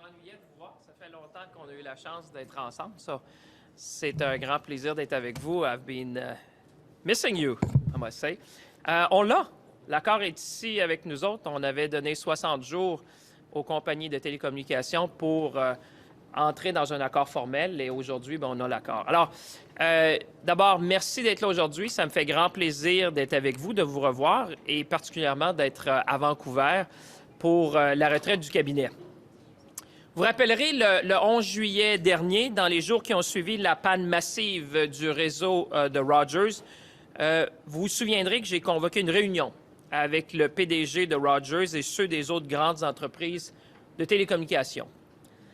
m'ennuyais de vous voir. Ça fait longtemps qu'on a eu la chance d'être ensemble. C'est un grand plaisir d'être avec vous. I've been missing you, I must say. On l'a. L'accord est ici avec nous autres. On avait donné 60 jours aux compagnies de télécommunications pour entrer dans un accord formel et aujourd'hui, on a l'accord. Alors, d'abord, merci d'être là aujourd'hui. Ça me fait grand plaisir d'être avec vous, de vous revoir et particulièrement d'être à Vancouver pour la retraite du cabinet. Vous rappellerez, le 11 juillet dernier, dans les jours qui ont suivi la panne massive du réseau de Rogers, vous vous souviendrez que j'ai convoqué une réunion avec le PDG de Rogers et ceux des autres grandes entreprises de télécommunications.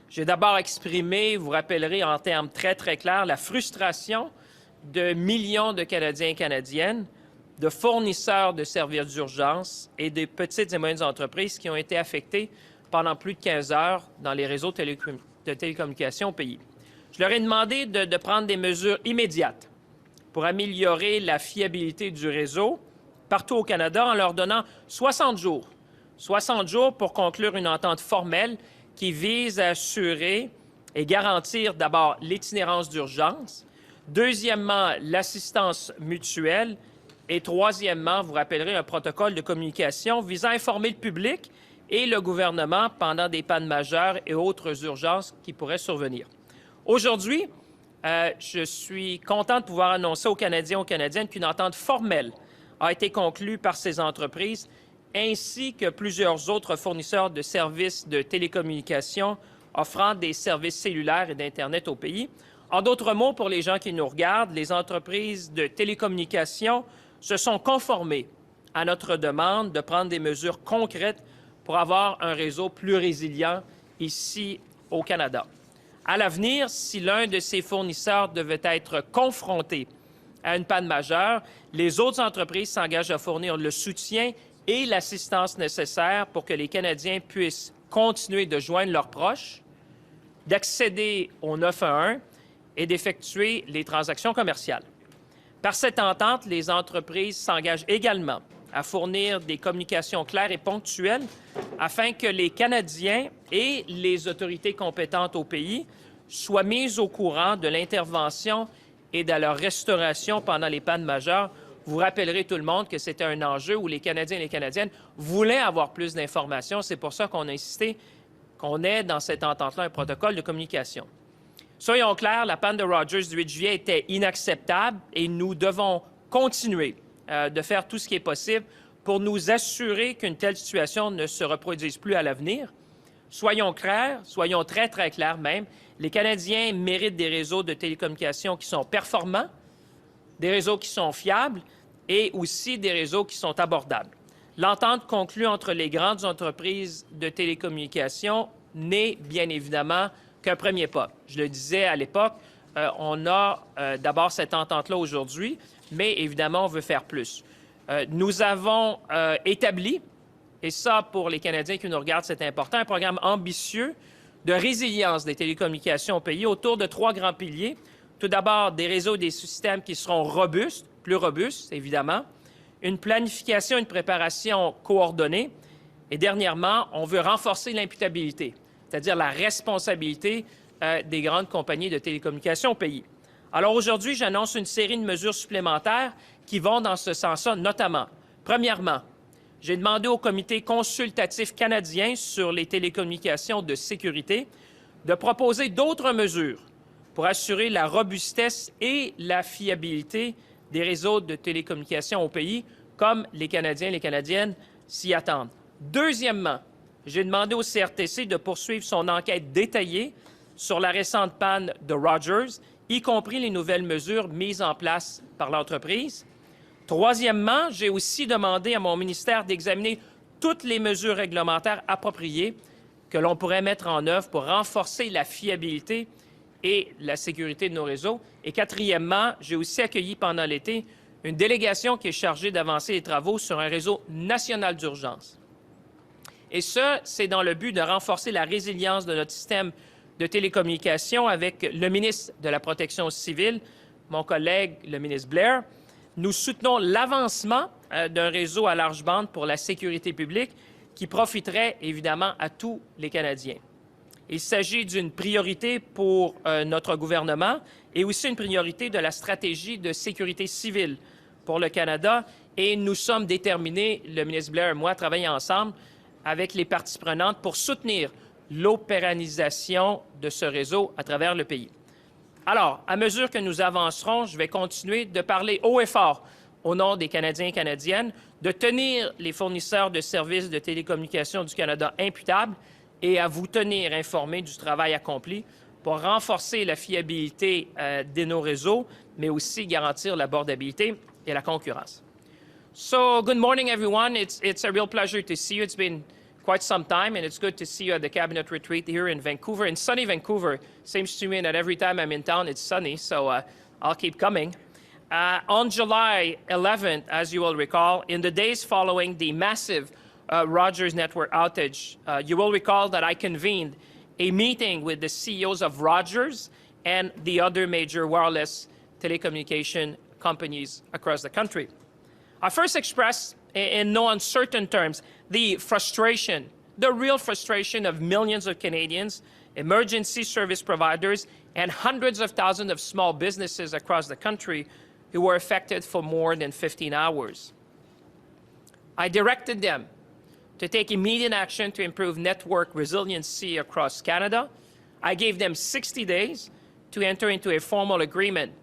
J'ai d'abord exprimé, vous rappellerez en termes très, très clairs, la frustration de millions de Canadiens et Canadiennes, de fournisseurs de services d'urgence et des petites et moyennes entreprises qui ont été affectés pendant plus de 15 heures dans les réseaux de télécommunications au pays. Je leur ai demandé de prendre des mesures immédiates pour améliorer la fiabilité du réseau partout au Canada en leur donnant 60 jours. 60 jours pour conclure une entente formelle qui vise à assurer et garantir d'abord l'itinérance d'urgence, deuxièmement, l'assistance mutuelle et troisièmement, vous rappellerez, un protocole de communication visant à informer le public et le gouvernement pendant des pannes majeures et autres urgences qui pourraient survenir. Aujourd'hui, je suis content de pouvoir annoncer aux Canadiens et aux Canadiennes qu'une entente formelle a été conclue par ces entreprises ainsi que plusieurs autres fournisseurs de services de télécommunications offrant des services cellulaires et d'Internet au pays. En d'autres mots, pour les gens qui nous regardent, les entreprises de télécommunications se sont conformées à notre demande de prendre des mesures concrètes pour avoir un réseau plus résilient ici au Canada. À l'avenir, si l'un de ces fournisseurs devait être confronté à une panne majeure, les autres entreprises s'engagent à fournir le soutien et l'assistance nécessaire pour que les Canadiens puissent continuer de joindre leurs proches, d'accéder au 911 et d'effectuer les transactions commerciales. Par cette entente, les entreprises s'engagent également à fournir des communications claires et ponctuelles afin que les Canadiens et les autorités compétentes au pays soient mis au courant de l'intervention et de leur restauration pendant les pannes majeures. Vous rappellerez tout le monde que c'était un enjeu où les Canadiens et les Canadiennes voulaient avoir plus d'informations. C'est pour ça qu'on a insisté qu'on ait dans cette entente-là un protocole de communication. Soyons clairs, la panne de Rogers du 8 juillet était inacceptable et nous devons continuer de faire tout ce qui est possible pour nous assurer qu'une telle situation ne se reproduise plus à l'avenir. Soyons clairs, soyons très, très clairs même, les Canadiens méritent des réseaux de télécommunications qui sont performants, des réseaux qui sont fiables et aussi des réseaux qui sont abordables. L'entente conclue entre les grandes entreprises de télécommunications n'est bien évidemment qu'un premier pas. Je le disais à l'époque, on a d'abord cette entente-là aujourd'hui, mais évidemment, on veut faire plus. Nous avons établi, et ça, pour les Canadiens qui nous regardent, c'est important, un programme ambitieux de résilience des télécommunications au pays autour de 3 grands piliers. Tout d'abord, des réseaux et des systèmes qui seront robustes, plus robustes, évidemment, une planification, une préparation coordonnée, et dernièrement, on veut renforcer l'imputabilité, c'est-à-dire la responsabilité des grandes compagnies de télécommunications au pays. Alors aujourd'hui, j'annonce une série de mesures supplémentaires qui vont dans ce sens-là, notamment. Premièrement, j'ai demandé au Comité consultatif canadien sur les télécommunications de sécurité de proposer d'autres mesures pour assurer la robustesse et la fiabilité des réseaux de télécommunications au pays, comme les Canadiens et les Canadiennes s'y attendent. Deuxièmement, j'ai demandé au CRTC de poursuivre son enquête détaillée sur la récente panne de Rogers, y compris les nouvelles mesures mises en place par l'entreprise. Troisièmement, j'ai aussi demandé à mon ministère d'examiner toutes les mesures réglementaires appropriées que l'on pourrait mettre en œuvre pour renforcer la fiabilité et la sécurité de nos réseaux. Et quatrièmement, j'ai aussi accueilli pendant l'été une délégation qui est chargée d'avancer les travaux sur un réseau national d'urgence. Et ce, c'est dans le but de renforcer la résilience de notre système de télécommunications avec le ministre de la Protection civile, mon collègue, le ministre Blair. Nous soutenons l'avancement d'un réseau à large bande pour la sécurité publique qui profiterait évidemment à tous les Canadiens. Il s'agit d'une priorité pour notre gouvernement et aussi une priorité de la stratégie de sécurité civile pour le Canada. Et nous sommes déterminés, le ministre Blair et moi, à travailler ensemble avec les parties prenantes pour soutenir l'opéralisation de ce réseau à travers le pays. Alors, à mesure que nous avancerons, je vais continuer de parler haut et fort au nom des Canadiens et Canadiennes, de tenir les fournisseurs de services de télécommunications du Canada imputables et à vous tenir informés du travail accompli pour renforcer la fiabilité de nos réseaux, mais aussi garantir l'abordabilité et la concurrence. So, good morning, everyone. It's a real pleasure to see you. It's been quite some time, and it's good to see you at the Cabinet Retreat here in Vancouver. In sunny Vancouver, seems to me that every time I'm in town, it's sunny, so I'll keep coming. On July 11th, as you will recall, in the days following the massive Rogers network outage, you will recall that I convened a meeting with the CEOs of Rogers and the other major wireless telecommunication companies across the country. I first expressed, in no uncertain terms, the frustration, the real frustration of millions of Canadians, emergency service providers, and hundreds of thousands of small businesses across the country who were affected for more than 15 hours. I directed them to take immediate action to improve network resiliency across Canada. I gave them 60 days to enter into a formal agreement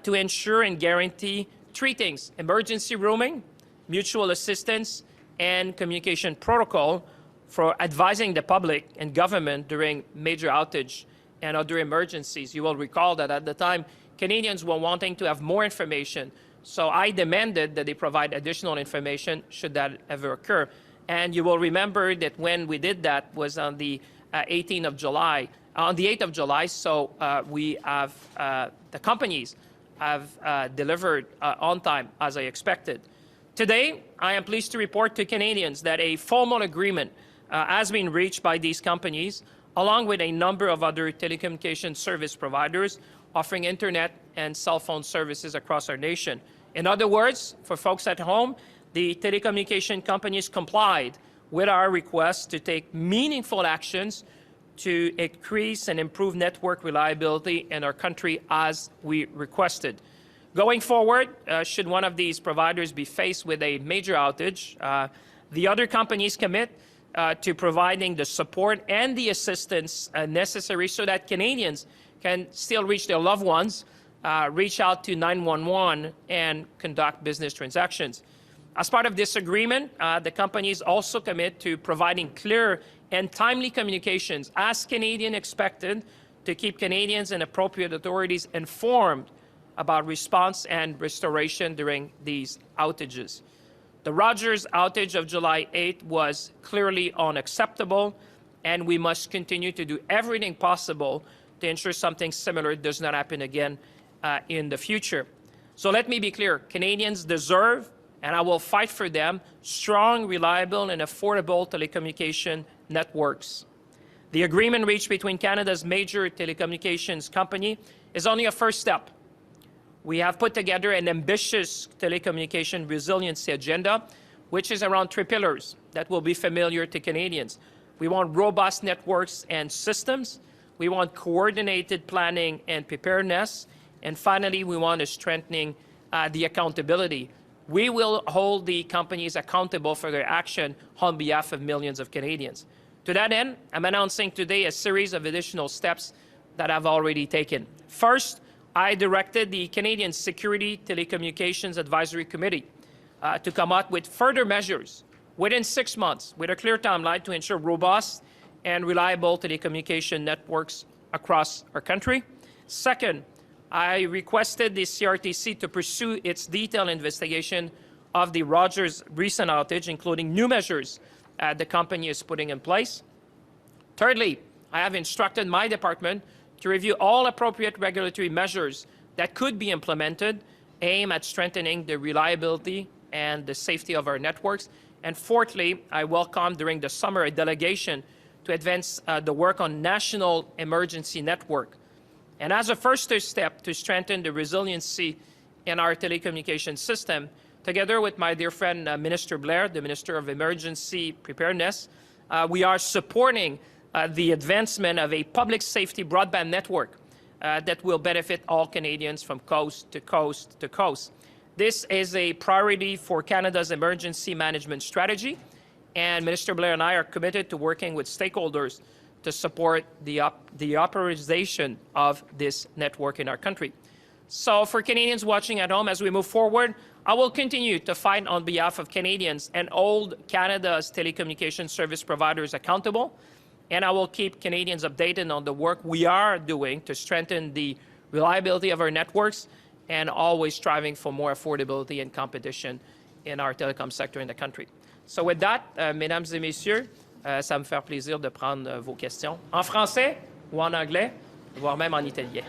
to ensure and guarantee three things: emergency roaming, mutual assistance, and communication protocol for advising the public and government during major outage and other emergencies. You will recall that at the time, Canadians were wanting to have more information, so I demanded that they provide additional information should that ever occur. And you will remember that when we did that was on the 18th of July, on the 8th of July, so we have, the companies have delivered on time as I expected. Today, I am pleased to report to Canadians that a formal agreement has been reached by these companies, along with a number of other telecommunication service providers offering internet and cell phone services across our nation. In other words, for folks at home, the telecommunication companies complied with our request to take meaningful actions to increase and improve network reliability in our country as we requested. Going forward, should one of these providers be faced with a major outage, the other companies commit to providing the support and the assistance necessary so that Canadians can still reach their loved ones, reach out to 911, and conduct business transactions. As part of this agreement, the companies also commit to providing clear and timely communications, as Canadians expected, to keep Canadians and appropriate authorities informed about response and restoration during these outages. The Rogers outage of July 8th was clearly unacceptable, and we must continue to do everything possible to ensure something similar does not happen again in the future. So let me be clear, Canadians deserve, and I will fight for them, strong, reliable, and affordable telecommunication networks. The agreement reached between Canada's major telecommunications company is only a first step. We have put together an ambitious telecommunication resiliency agenda, which is around three pillars that will be familiar to Canadians. We want robust networks and systems. We want coordinated planning and preparedness. And finally, we want a strengthening the accountability. We will hold the companies accountable for their action on behalf of millions of Canadians. To that end, I'm announcing today a series of additional steps that I've already taken. First, I directed the Canadian Security Telecommunications Advisory Committee to come up with further measures within 6 months with a clear timeline to ensure robust and reliable telecommunication networks across our country. Second, I requested the CRTC to pursue its detailed investigation of the Rogers recent outage, including new measures the company is putting in place. Thirdly, I have instructed my department to review all appropriate regulatory measures that could be implemented aimed at strengthening the reliability and the safety of our networks. And fourthly, I welcomed during the summer a delegation to advance the work on national emergency network. And as a first step to strengthen the resiliency in our telecommunication system, together with my dear friend Minister Blair, the Minister of Emergency Preparedness, we are supporting the advancement of a public safety broadband network that will benefit all Canadians from coast to coast to coast. This is a priority for Canada's emergency management strategy, and Minister Blair and I are committed to working with stakeholders to support the operationalization of this network in our country. So for Canadians watching at home, as we move forward, I will continue to fight on behalf of Canadians and hold Canada's telecommunications service providers accountable, and I will keep Canadians updated on the work we are doing to strengthen the reliability of our networks and always striving for more affordability and competition in our telecom sector in the country. So with that, mesdames et messieurs, ça me fait plaisir de prendre vos questions en français ou en anglais, voire même en italien.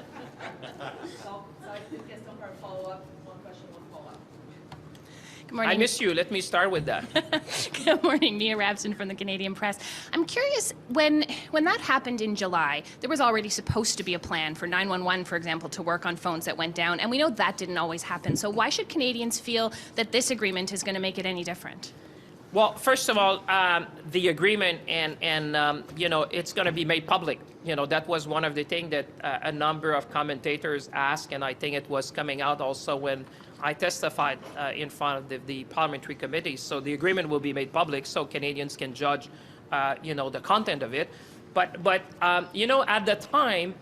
Good morning. I miss you. Let me start with that. Good morning, Mia Rabson from the Canadian Press. I'm curious, when that happened in July, there was already supposed to be a plan for 911, for example, to work on phones that went down, and we know that didn't always happen. So why should Canadians feel that this agreement is going to make it any different? Well, first of all, the agreement and it's going to be made public. That was one of the things that a number of commentators asked, and I think it was coming out also when I testified in front of the parliamentary committee. So the agreement will be made public so Canadians can judge, the content of it. But at the time,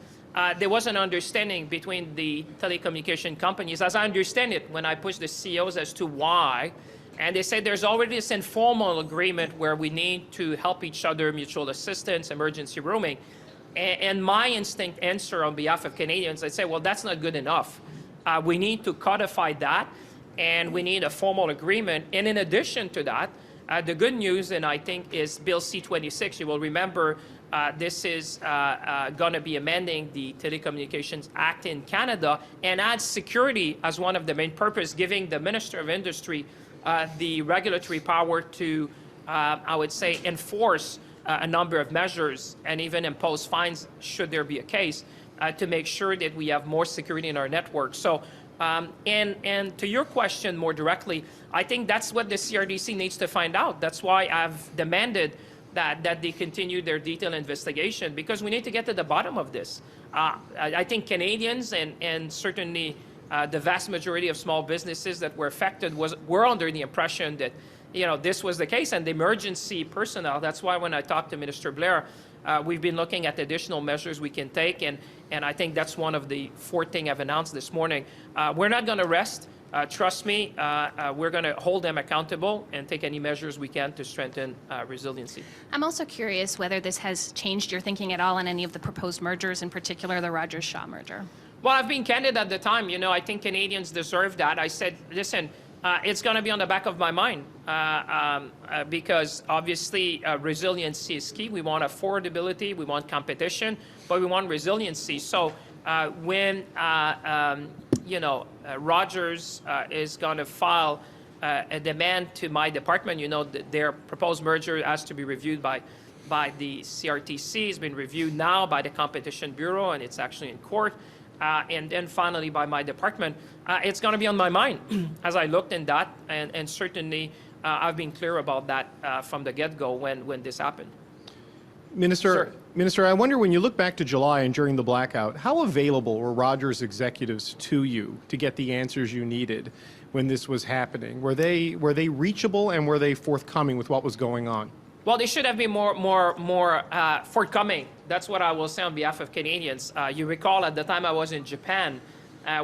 there was an understanding between the telecommunication companies, as I understand it, when I pushed the CEOs as to why. And they said there's already this informal agreement where we need to help each other, mutual assistance, emergency roaming. And my instinct answer on behalf of Canadians, I say, well, that's not good enough. We need to codify that, and we need a formal agreement. And in addition to that, the good news, and I think, is Bill C-26. You will remember this is going to be amending the Telecommunications Act in Canada and adds security as one of the main purposes, giving the Minister of Industry the regulatory power to, I would say, enforce a number of measures and even impose fines should there be a case to make sure that we have more security in our network. So, and to your question more directly, I think that's what the CRDC needs to find out. That's why I've demanded that they continue their detailed investigation, because we need to get to the bottom of this. I think Canadians and certainly the vast majority of small businesses that were affected were under the impression that this was the case, and the emergency personnel. That's why when I talked to Minister Blair, we've been looking at additional measures we can take, and I think that's one of the 4 things I've announced this morning. We're not going to rest. Trust me, we're going to hold them accountable and take any measures we can to strengthen resiliency. I'm also curious whether this has changed your thinking at all on any of the proposed mergers, in particular the Rogers-Shaw merger. Well, I've been candid at the time. I think Canadians deserve that. I said, listen, it's going to be on the back of my mind because obviously resiliency is key. We want affordability, we want competition, but we want resiliency. So when Rogers is going to file a demand to my department, their proposed merger has to be reviewed by the CRTC. It's been reviewed now by the Competition Bureau, and it's actually in court. And then finally by my department, it's going to be on my mind as I looked in that, and certainly I've been clear about that from the get-go when this happened. Minister, I wonder, when you look back to July and during the blackout, how available were Rogers executives to you to get the answers you needed when this was happening? Were they reachable, and were they forthcoming with what was going on? Well, they should have been more forthcoming. That's what I will say on behalf of Canadians. You recall at the time I was in Japan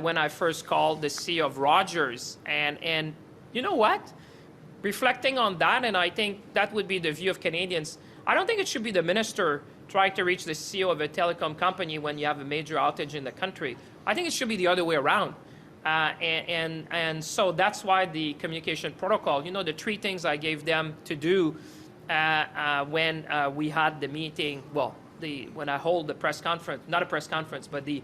when I first called the CEO of Rogers, and you know what? Reflecting on that, and I think that would be the view of Canadians, I don't think it should be the minister trying to reach the CEO of a telecom company when you have a major outage in the country. I think it should be the other way around. And so that's why the communication protocol, the 3 things I gave them to do when we had the meeting, when I hold the press conference, not a press conference, but the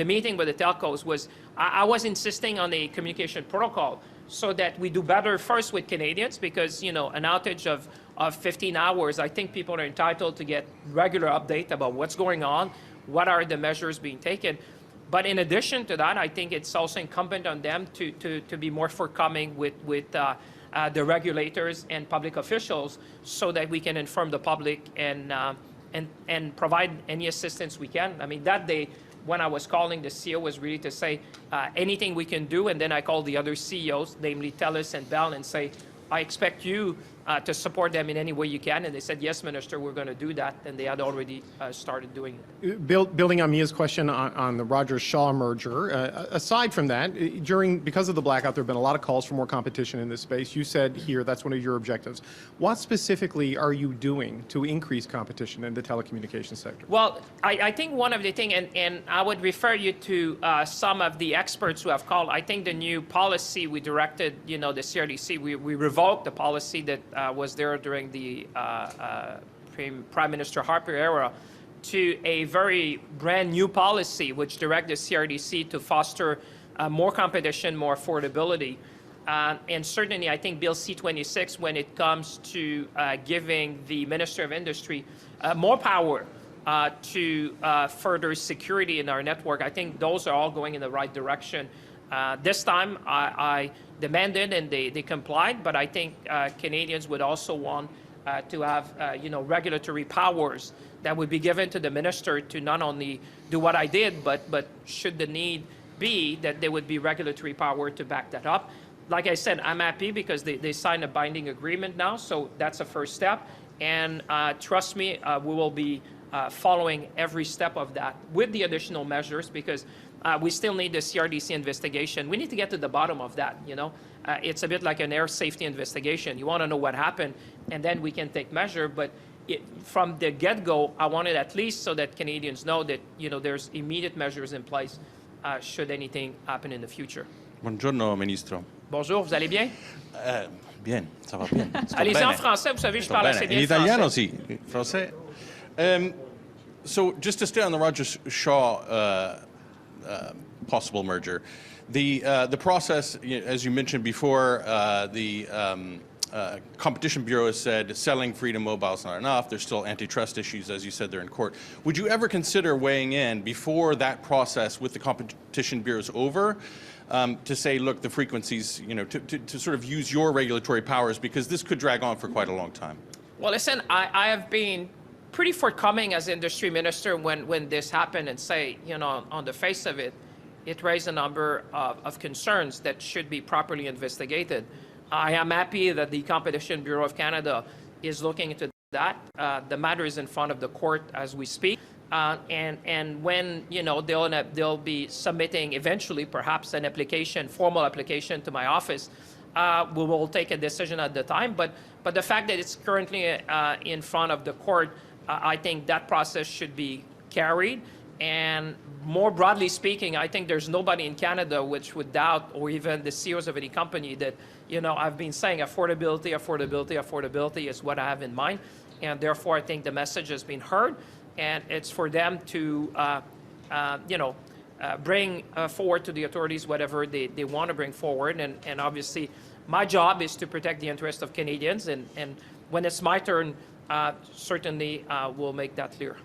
meeting with the telcos, was I was insisting on a communication protocol so that we do better first with Canadians, because an outage of 15 hours, I think people are entitled to get regular update about what's going on, what are the measures being taken. But in addition to that, I think it's also incumbent on them to be more forthcoming with the regulators and public officials, so that we can inform the public and and provide any assistance we can. I mean, that day when I was calling, the CEO was really to say anything we can do, and then I called the other CEOs, namely TELUS and Bell, and say, I expect you to support them in any way you can. And they said, yes, Minister, we're going to do that. And they had already started doing it. Building on Mia's question on the Rogers-Shaw merger, aside from that, because of the blackout, there have been a lot of calls for more competition in this space. You said here that's one of your objectives. What specifically are you doing to increase competition in the telecommunications sector? Well, I think one of the things, and I would refer you to some of the experts who have called, I think the new policy we directed, the CRTC, we revoked the policy that was there during the Prime Minister Harper era to a very brand new policy which directed the CRTC to foster more competition, more affordability. And certainly I think Bill C-26, when it comes to giving the Minister of Industry more power to further security in our network, I think those are all going in the right direction. This time, I demanded and they complied, but I think Canadians would also want to have, regulatory powers that would be given to the minister to not only do what I did, but should the need be, that there would be regulatory power to back that up. Like I said, I'm happy because they signed a binding agreement now, so that's a first step. And trust me, we will be following every step of that with the additional measures, because we still need the CRTC investigation. We need to get to the bottom of that, It's a bit like an air safety investigation. You want to know what happened, and then we can take measure. But from the get-go, I wanted at least so that Canadians know that, there's immediate measures in place should anything happen in the future. Buongiorno, Ministro. Bonjour, vous allez bien? Bien, ça va bien. Allez-y en français, vous savez, je parle assez bien In italiano, français. sì. Français. So just to stay on the Rogers-Shaw possible merger, the process, as you mentioned before, the Competition Bureau has said selling Freedom Mobile is not enough. There's still antitrust issues, as you said, they're in court. Would you ever consider weighing in before that process with the Competition Bureau is over to say, look, the frequencies, to sort of use your regulatory powers, because this could drag on for quite a long time? Well, listen, I have been pretty forthcoming as industry minister when this happened, and say, on the face of it, it raised a number of concerns that should be properly investigated. I am happy that the Competition Bureau of Canada is looking into that. The matter is in front of the court as we speak. And when, they'll be submitting eventually perhaps an application, formal application to my office, we will take a decision at the time. But the fact that it's currently in front of the court, I think that process should be carried. And more broadly speaking, I think there's nobody in Canada which would doubt, or even the CEOs of any company, that, I've been saying affordability is what I have in mind. And therefore, I think the message has been heard. And it's for them to, bring forward to the authorities whatever they want to bring forward. And obviously, my job is to protect the interests of Canadians. And when it's my turn, certainly we'll make that clear.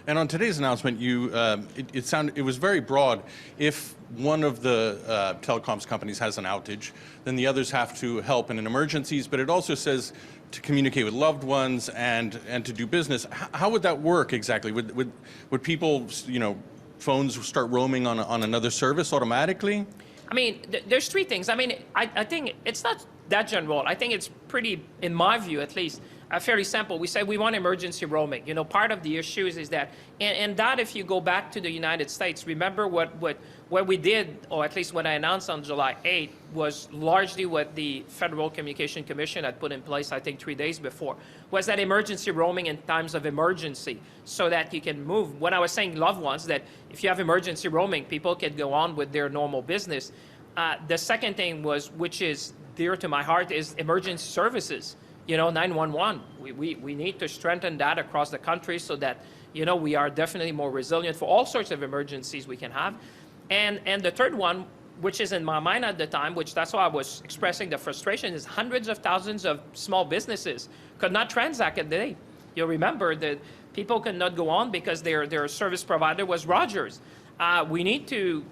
And on today's announcement, it was very broad. If one of the telecoms companies has an outage, then the others have to help in emergencies. But it also says to communicate with loved ones and to do business. How would that work exactly? Would people, phones start roaming on another service automatically? I mean, there's three things. I mean, I think it's not that general. I think it's pretty, in my view at least, fairly simple. We say we want emergency roaming. Part of the issues is that, and that if you go back to the United States, remember what we did, or at least when I announced on July 8th, was largely what the Federal Communication Commission had put in place, I think 3 days before, was that emergency roaming in times of emergency, so that you can move. When I was saying loved ones, that if you have emergency roaming, people can go on with their normal business. The second thing was, which is dear to my heart, is emergency services. 911. We need to strengthen that across the country so that, we are definitely more resilient for all sorts of emergencies we can have. And the third one, which is in my mind at the time, which that's why I was expressing the frustration, is hundreds of thousands of small businesses could not transact a day. You'll remember that people could not go on because their service provider was Rogers. We need to,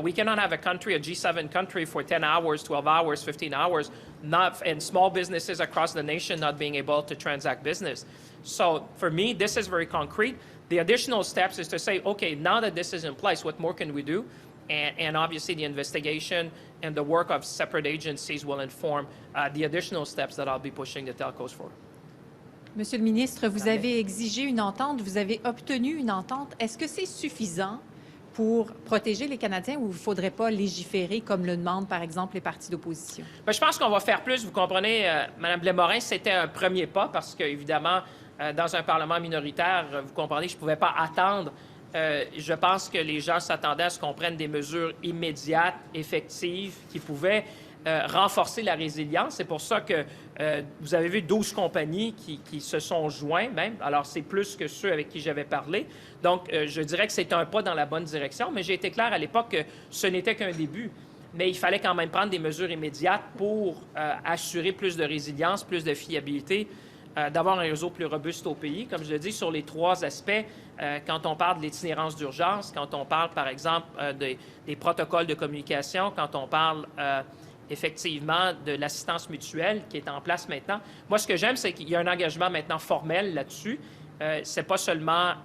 we cannot have a country, a G7 country, for 10 hours, 12 hours, 15 hours and small businesses across the nation not being able to transact business. So for me, this is very concrete. The additional steps is to say, okay, now that this is in place, what more can we do? And obviously the investigation and the work of separate agencies will inform the additional steps that I'll be pushing the telcos for. Monsieur le ministre, vous avez exigé une entente, vous avez obtenu une entente. Est-ce que c'est suffisant pour protéger les Canadiens ou il ne faudrait pas légiférer comme le demandent, par exemple, les partis d'opposition? Bien, je pense qu'on va faire plus. Vous comprenez, Mme Blais-Morin, c'était un premier pas parce qu'évidemment, dans un Parlement minoritaire, vous comprenez, je ne pouvais pas attendre. Je pense que les gens s'attendaient à ce qu'on prenne des mesures immédiates, effectives, qui pouvaient renforcer la résilience. C'est pour ça que vous avez vu 12 compagnies qui se sont joints même. Alors, c'est plus que ceux avec qui j'avais parlé. Donc, je dirais que c'est un pas dans la bonne direction, mais j'ai été clair à l'époque que ce n'était qu'un début. Mais il fallait quand même prendre des mesures immédiates pour assurer plus de résilience, plus de fiabilité, d'avoir un réseau plus robuste au pays. Comme je le dis, sur les 3 aspects, quand on parle de l'itinérance d'urgence, quand on parle, par exemple, des protocoles de communication, quand on parle effectivement de l'assistance mutuelle qui est en place maintenant. Moi, ce que j'aime, c'est qu'il y a un engagement maintenant formel là-dessus. C'est pas seulement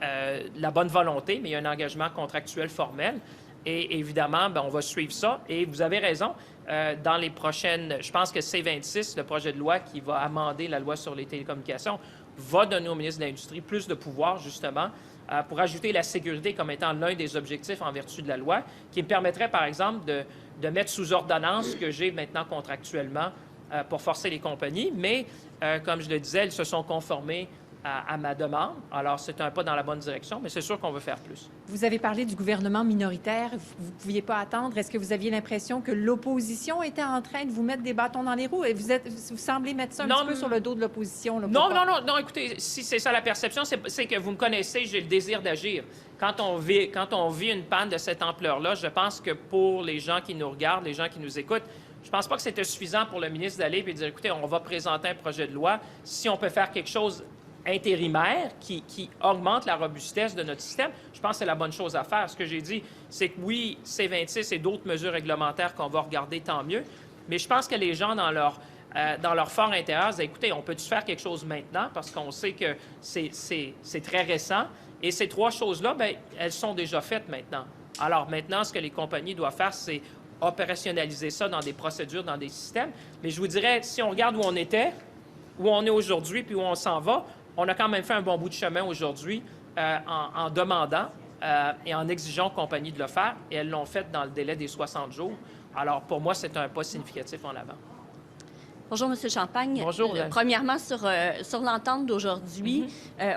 la bonne volonté, mais il y a un engagement contractuel formel. Et évidemment, bien, on va suivre ça. Et vous avez raison, dans les prochaines... Je pense que C-26, le projet de loi qui va amender la loi sur les télécommunications, va donner au ministre de l'Industrie plus de pouvoir, justement, pour ajouter la sécurité comme étant l'un des objectifs en vertu de la loi, qui me permettrait, par exemple, de mettre sous ordonnance ce que j'ai maintenant contractuellement pour forcer les compagnies. Mais, comme je le disais, elles se sont conformées à ma demande. Alors, c'est un pas dans la bonne direction, mais c'est sûr qu'on veut faire plus. Vous avez parlé du gouvernement minoritaire. Vous ne pouviez pas attendre. Est-ce que vous aviez l'impression que l'opposition était en train de vous mettre des bâtons dans les roues? Et vous semblez mettre ça un petit peu sur le dos de l'opposition. Non, écoutez, si c'est ça la perception, c'est que vous me connaissez, j'ai le désir d'agir. Quand on vit une panne de cette ampleur-là, je pense que pour les gens qui nous regardent, les gens qui nous écoutent, je ne pense pas que c'était suffisant pour le ministre d'aller et de dire, écoutez, on va présenter un projet de loi. Si on peut faire quelque chose intérimaire qui augmente la robustesse de notre système, je pense que c'est la bonne chose à faire. Ce que j'ai dit, c'est que oui, C-26 et d'autres mesures réglementaires qu'on va regarder, tant mieux, mais je pense que les gens, dans leur fort intérieur, disent, écoutez, on peut-tu faire quelque chose maintenant? Parce qu'on sait que c'est très récent. Et ces 3 choses-là, bien, elles sont déjà faites maintenant. Alors maintenant, ce que les compagnies doivent faire, c'est opérationnaliser ça dans des procédures, dans des systèmes. Mais je vous dirais, si on regarde où on était, où on est aujourd'hui, puis où on s'en va, on a quand même fait un bon bout de chemin aujourd'hui en demandant et en exigeant aux compagnies de le faire, et elles l'ont fait dans le délai des 60 jours. Alors, pour moi, c'est un pas significatif en avant. Bonjour, M. Champagne. Bonjour. Premièrement, sur l'entente d'aujourd'hui,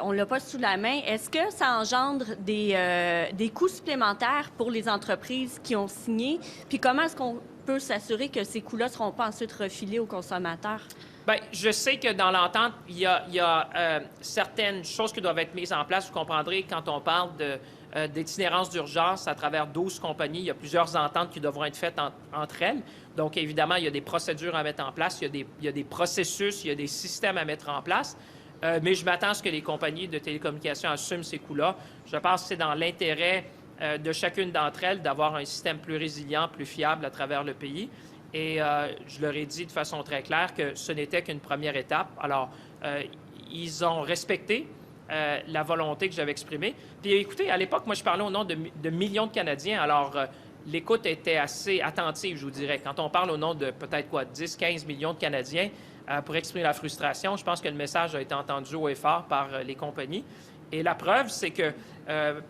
on ne l'a pas sous la main. Est-ce que ça engendre des coûts supplémentaires pour les entreprises qui ont signé? Puis comment est-ce qu'on peut s'assurer que ces coûts-là ne seront pas ensuite refilés aux consommateurs? Bien, je sais que dans l'entente, il y a certaines choses qui doivent être mises en place. Vous comprendrez, quand on parle d'itinérance d'urgence à travers 12 compagnies, il y a plusieurs ententes qui devront être faites entre elles. Donc, évidemment, il y a des procédures à mettre en place, il y a des processus, il y a des systèmes à mettre en place. Mais je m'attends à ce que les compagnies de télécommunications assument ces coûts-là. Je pense que c'est dans l'intérêt de chacune d'entre elles d'avoir un système plus résilient, plus fiable à travers le pays. Et je leur ai dit de façon très claire que ce n'était qu'une première étape. Alors, ils ont respecté la volonté que j'avais exprimée. Puis écoutez, à l'époque, moi, je parlais au nom de millions de Canadiens. Alors, l'écoute était assez attentive, je vous dirais. Quand on parle au nom de peut-être 10, 15 millions de Canadiens pour exprimer la frustration, je pense que le message a été entendu haut et fort par les compagnies. Et la preuve, c'est que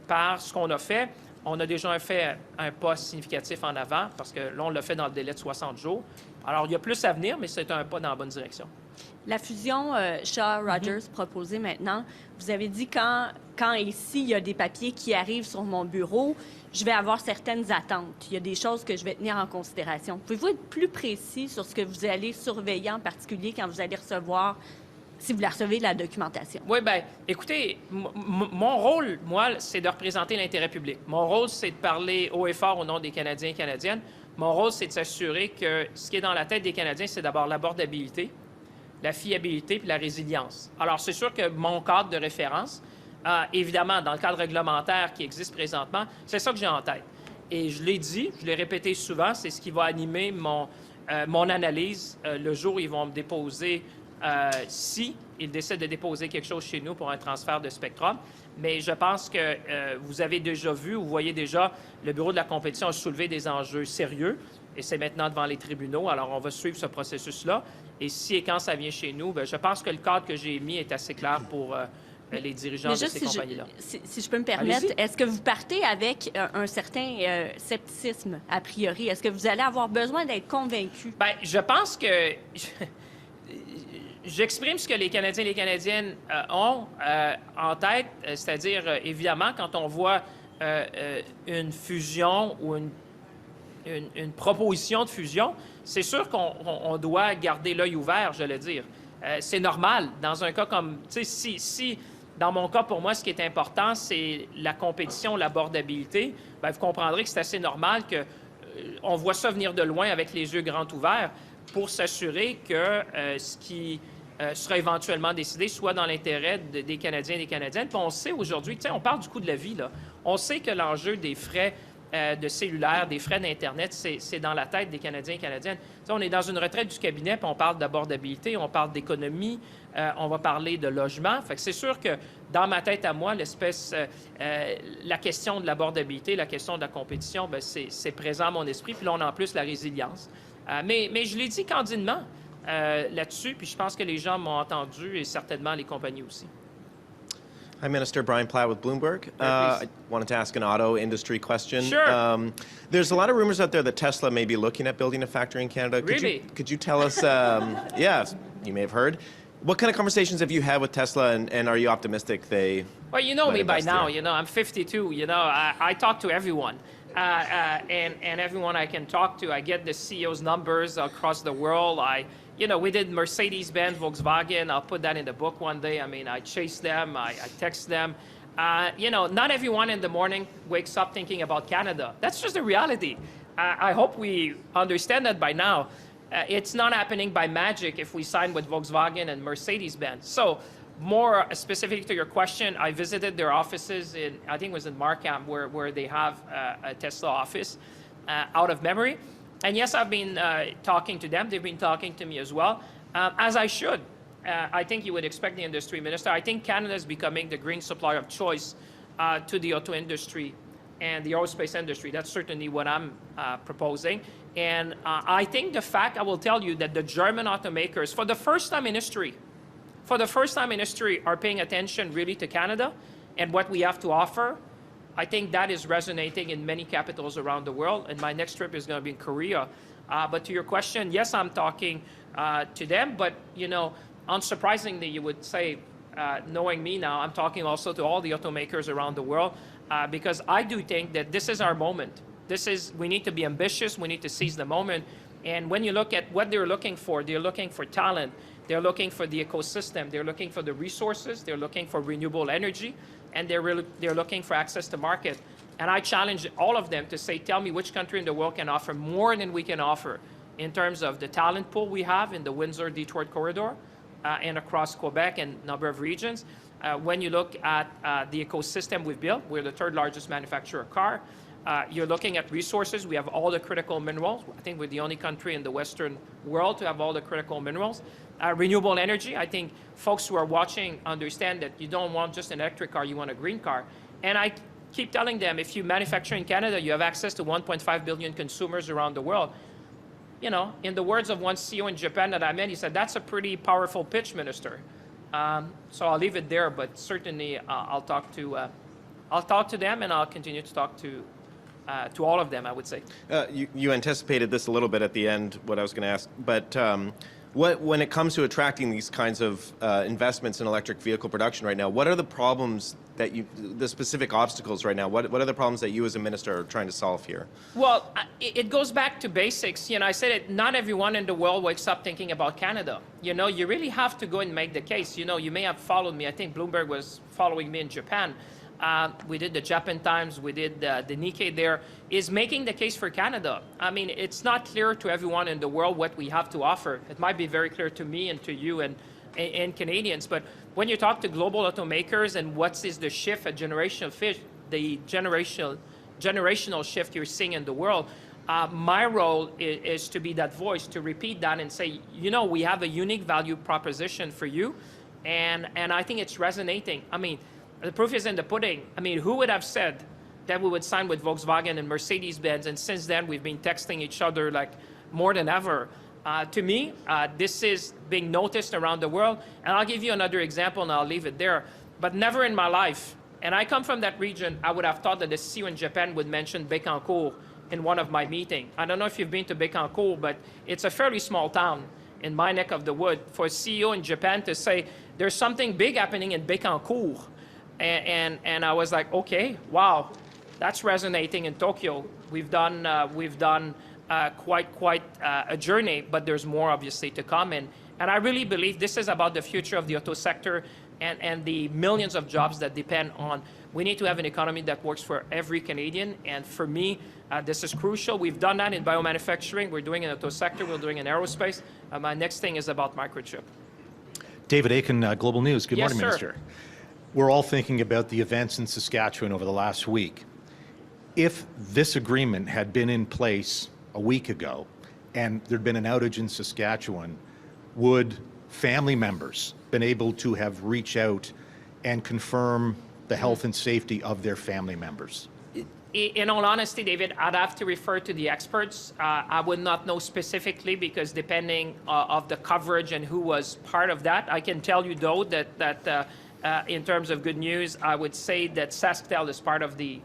par ce qu'on a fait, on a déjà fait un pas significatif en avant, parce que là, on l'a fait dans le délai de 60 jours. Alors, il y a plus à venir, mais c'est un pas dans la bonne direction. La fusion Shaw-Rogers proposée maintenant, vous avez dit quand ici, il y a des papiers qui arrivent sur mon bureau, je vais avoir certaines attentes. Il y a des choses que je vais tenir en considération. Pouvez-vous être plus précis sur ce que vous allez surveiller en particulier quand vous allez recevoir, si vous la recevez, la documentation? Oui, bien, écoutez, mon rôle, moi, c'est de représenter l'intérêt public. Mon rôle, c'est de parler haut et fort au nom des Canadiens et Canadiennes. Mon rôle, c'est de s'assurer que ce qui est dans la tête des Canadiens, c'est d'abord l'abordabilité, la fiabilité puis la résilience. Alors, c'est sûr que mon cadre de référence, évidemment, dans le cadre réglementaire qui existe présentement, c'est ça que j'ai en tête. Et je l'ai dit, je l'ai répété souvent, c'est ce qui va animer mon analyse, le jour où ils vont me déposer, si ils décident de déposer quelque chose chez nous pour un transfert de spectrum. Mais je pense que vous avez déjà vu, vous voyez déjà, le Bureau de la compétition a soulevé des enjeux sérieux et c'est maintenant devant les tribunaux. Alors, on va suivre ce processus-là. Et si et quand ça vient chez nous, bien, je pense que le cadre que j'ai mis est assez clair pour les dirigeants de ces compagnies-là. Si je peux me permettre, est-ce que vous partez avec un certain scepticisme, a priori? Est-ce que vous allez avoir besoin d'être convaincu? Bien, je pense que... J'exprime ce que les Canadiens et les Canadiennes ont en tête, c'est-à-dire, évidemment, quand on voit une fusion ou une proposition de fusion, c'est sûr qu'on doit garder l'œil ouvert, je le dire. C'est normal. Dans un cas comme... Tu sais, si dans mon cas, pour moi, ce qui est important, c'est la compétition, l'abordabilité, bien, vous comprendrez que c'est assez normal qu'on voit ça venir de loin avec les yeux grands ouverts pour s'assurer que ce qui sera éventuellement décidé soit dans l'intérêt des Canadiens et des Canadiennes. Puis on sait aujourd'hui, tu sais, on parle du coût de la vie, là. On sait que l'enjeu des frais de cellulaire, des frais d'Internet, c'est dans la tête des Canadiens et Canadiennes. Tu sais, on est dans une retraite du cabinet, puis on parle d'abordabilité, on parle d'économie, on va parler de logement. Fait que c'est sûr que dans ma tête à moi, la question de l'abordabilité, la question de la compétition, bien, c'est présent à mon esprit. Puis là, on a en plus la résilience. Mais je l'ai dit candidement là-dessus, puis je pense que les gens m'ont entendu et certainement les compagnies aussi. Hi, Minister. Brian Platt with Bloomberg. I wanted to ask an auto industry question. Sure. There's a lot of rumors out there that Tesla may be looking at building a factory in Canada. Really? Could you tell us, yes, you may have heard, what kind of conversations have you had with Tesla, and are you optimistic they Well, you know might me by invest now. here? You know, I'm 52. You know, I talk to everyone. And everyone I can talk to. I get the CEO's numbers across the world. We did Mercedes-Benz, Volkswagen. I'll put that in the book one day. I mean, I chase them. I text them. Not everyone in the morning wakes up thinking about Canada. That's just the reality. I hope we understand that by now. It's not happening by magic if we sign with Volkswagen and Mercedes-Benz. So, more specific to your question, I visited their offices I think it was in Markham, where they have a Tesla office, out of memory. And yes, I've been talking to them. They've been talking to me as well, as I should. I think you would expect the industry minister. I think Canada is becoming the green supplier of choice to the auto industry and the aerospace industry. That's certainly what I'm proposing. And I think I will tell you that the German automakers, for the first time in history, are paying attention really to Canada and what we have to offer. I think that is resonating in many capitals around the world, and my next trip is going to be in Korea. But to your question, yes, I'm talking to them, but, unsurprisingly, you would say, knowing me now, I'm talking also to all the automakers around the world, because I do think that this is our moment. We need to be ambitious, we need to seize the moment, and when you look at what they're looking for talent, they're looking for the ecosystem. They're looking for the resources. They're looking for renewable energy. And they're looking for access to market. And I challenge all of them to say, tell me which country in the world can offer more than we can offer in terms of the talent pool we have in the Windsor-Detroit corridor and across Quebec and a number of regions. When you look at the ecosystem we've built, we're the third largest manufacturer of car. You're looking at resources. We have all the critical minerals. I think we're the only country in the Western world to have all the critical minerals. Renewable energy, I think folks who are watching understand that you don't want just an electric car, you want a green car. And I keep telling them, if you manufacture in Canada, you have access to 1.5 billion consumers around the world. In the words of one CEO in Japan that I met, he said, that's a pretty powerful pitch, Minister. So I'll leave it there, but certainly I'll talk to them, and I'll continue to talk to all of them, I would say. You anticipated this a little bit at the end, what I was going to ask, but when it comes to attracting these kinds of investments in electric vehicle production right now, what are the problems the specific obstacles right now? What are the problems that you as a minister are trying to solve here? Well, it goes back to basics. I said it, not everyone in the world wakes up thinking about Canada. You really have to go and make the case. You may have followed me. I think Bloomberg was following me in Japan. We did the Japan Times, we did the Nikkei there, is making the case for Canada. I mean, it's not clear to everyone in the world what we have to offer. It might be very clear to me and to you and Canadians, but when you talk to global automakers and what is the shift, the generational shift you're seeing in the world, My role is to be that voice, to repeat that and say, you know, we have a unique value proposition for you, and I think it's resonating. I mean, the proof is in the pudding. I mean, who would have said that we would sign with Volkswagen and Mercedes-Benz, and since then we've been texting each other like more than ever. To me, this is being noticed around the world, and I'll give you another example and I'll leave it there, but never in my life, and I come from that region, I would have thought that the CEO in Japan would mention Bécancour in one of my meetings. I don't know if you've been to Bécancour, but it's a fairly small town in my neck of the wood. For a CEO in Japan to say, there's something big happening in Bécancour, and I was like, okay, wow, that's resonating in Tokyo. We've done quite a journey, but there's more obviously to come. And I really believe this is about the future of the auto sector and the millions of jobs that depend on. We need to have an economy that works for every Canadian, and for me, this is crucial. We've done that in biomanufacturing. We're doing it in the auto sector. We're doing it in aerospace. My next thing is about microchip. David Aiken, Global News. Good Yes, morning, sir. Minister. We're all thinking about the events in Saskatchewan over the last week. If this agreement had been in place a week ago and there'd been an outage in Saskatchewan, would family members been able to have reach out and confirm the health and safety of their family members? In all honesty, David, I'd have to refer to the experts. I would not know specifically because depending of the coverage and who was part of that. I can tell you, though, that in terms of good news, I would say that SaskTel is part of the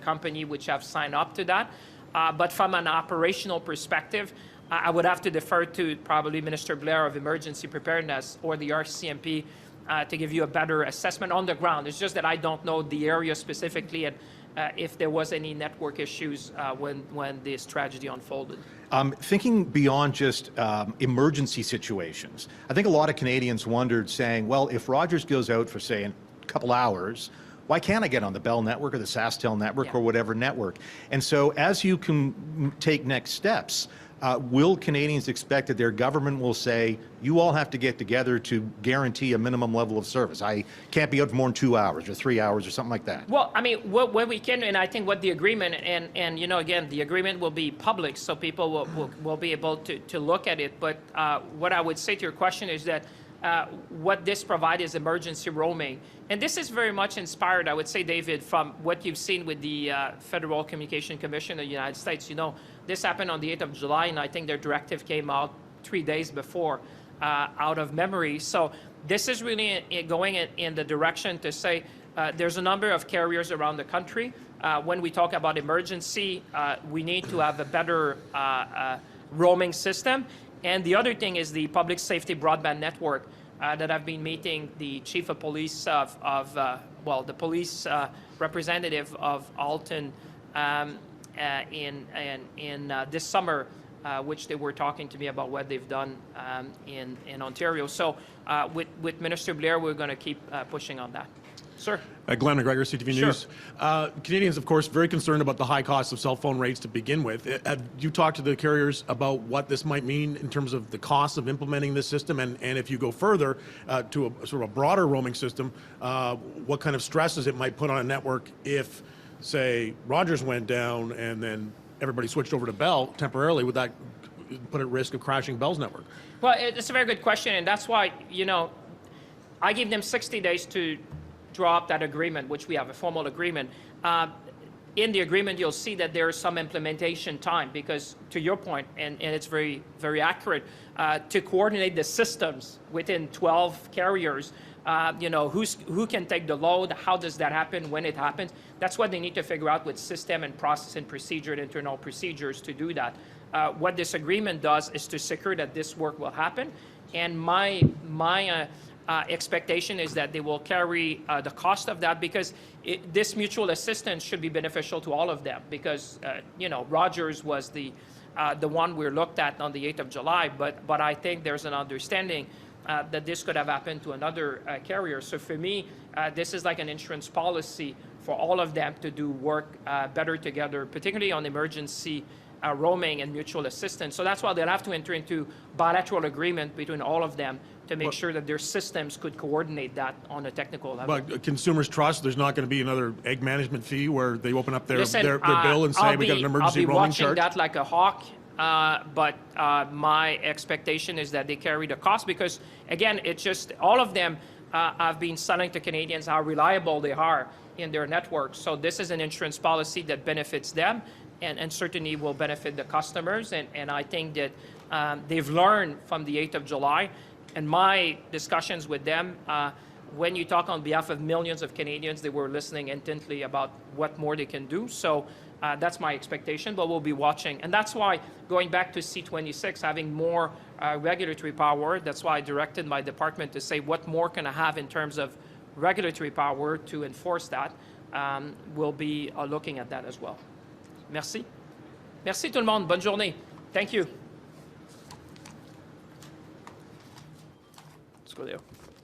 company which have signed up to that. But from an operational perspective, I would have to defer to probably Minister Blair of Emergency Preparedness or the RCMP to give you a better assessment on the ground. It's just that I don't know the area specifically and if there was any network issues when this tragedy unfolded. Thinking beyond just emergency situations, I think a lot of Canadians wondered, saying, well, if Rogers goes out for, say, a couple hours, why can't I get on the Bell network or the SaskTel network or whatever network? And so as you can take next steps, will Canadians expect that their government will say, you all have to get together to guarantee a minimum level of service? I can't be out for more than 2 hours or 3 hours or something like that. Well, I mean, what we can, and I think what the agreement, and you know, again, the agreement will be public, so people will be able to look at it. But what I would say to your question is that what this provides is emergency roaming. And this is very much inspired, I would say, David, from what you've seen with the Federal Communication Commission of the United States. You know, this happened on the 8th of July, and I think their directive came out 3 days before, out of memory. So this is really going in the direction to say there's a number of carriers around the country. When we talk about emergency, we need to have a better roaming system. And the other thing is the public safety broadband network that I've been meeting the chief of police the police representative of Alton in this summer, which they were talking to me about what they've done in Ontario. So with Minister Blair, we're going to keep pushing on that. Sir. Glenn McGregor, CTV Sure. News. Canadians, of course, very concerned about the high cost of cell phone rates to begin with. Have you talked to the carriers about what this might mean in terms of the cost of implementing this system? And if you go further to a sort of a broader roaming system, what kind of stresses it might put on a network if, say, Rogers went down and then everybody switched over to Bell temporarily? Would that put at risk of crashing Bell's network? Well, it's a very good question, and that's why, you know, I give them 60 days to draw up that agreement, which we have a formal agreement. In the agreement, you'll see that there is some implementation time because, to your point, and it's very, very accurate, to coordinate the systems within 12 carriers, you know, who can take the load, how does that happen, when it happens. That's what they need to figure out with system and process and procedure and internal procedures to do that. What this agreement does is to secure that this work will happen. And my expectation is that they will carry the cost of that because this mutual assistance should be beneficial to all of them because, you know, Rogers was the one we looked at on the 8th of July, but I think there's an understanding that this could have happened to another carrier. So for me, this is like an insurance policy for all of them to do work better together, particularly on emergency roaming and mutual assistance. So that's why they'll have to enter into bilateral agreement between all of them to make sure that their systems could coordinate that on a technical level. But consumers trust there's not going to be another egg management fee where they open up their Listen, bill and say we got an emergency roaming I'll be watching charge? that like a hawk, but my expectation is that they carry the cost because, again, it's just all of them have been selling to Canadians how reliable they are in their networks. So this is an insurance policy that benefits them and certainly will benefit the customers. And I think that they've learned from the 8th of July. And my discussions with them, when you talk on behalf of millions of Canadians, they were listening intently about what more they can do. So that's my expectation, but we'll be watching. And that's why, going back to C26, having more regulatory power, that's why I directed my department to say what more can I have in terms of regulatory power to enforce that. We'll be looking at that as well. Merci. Merci tout le monde. Bonne journée. Thank you. Let's go there.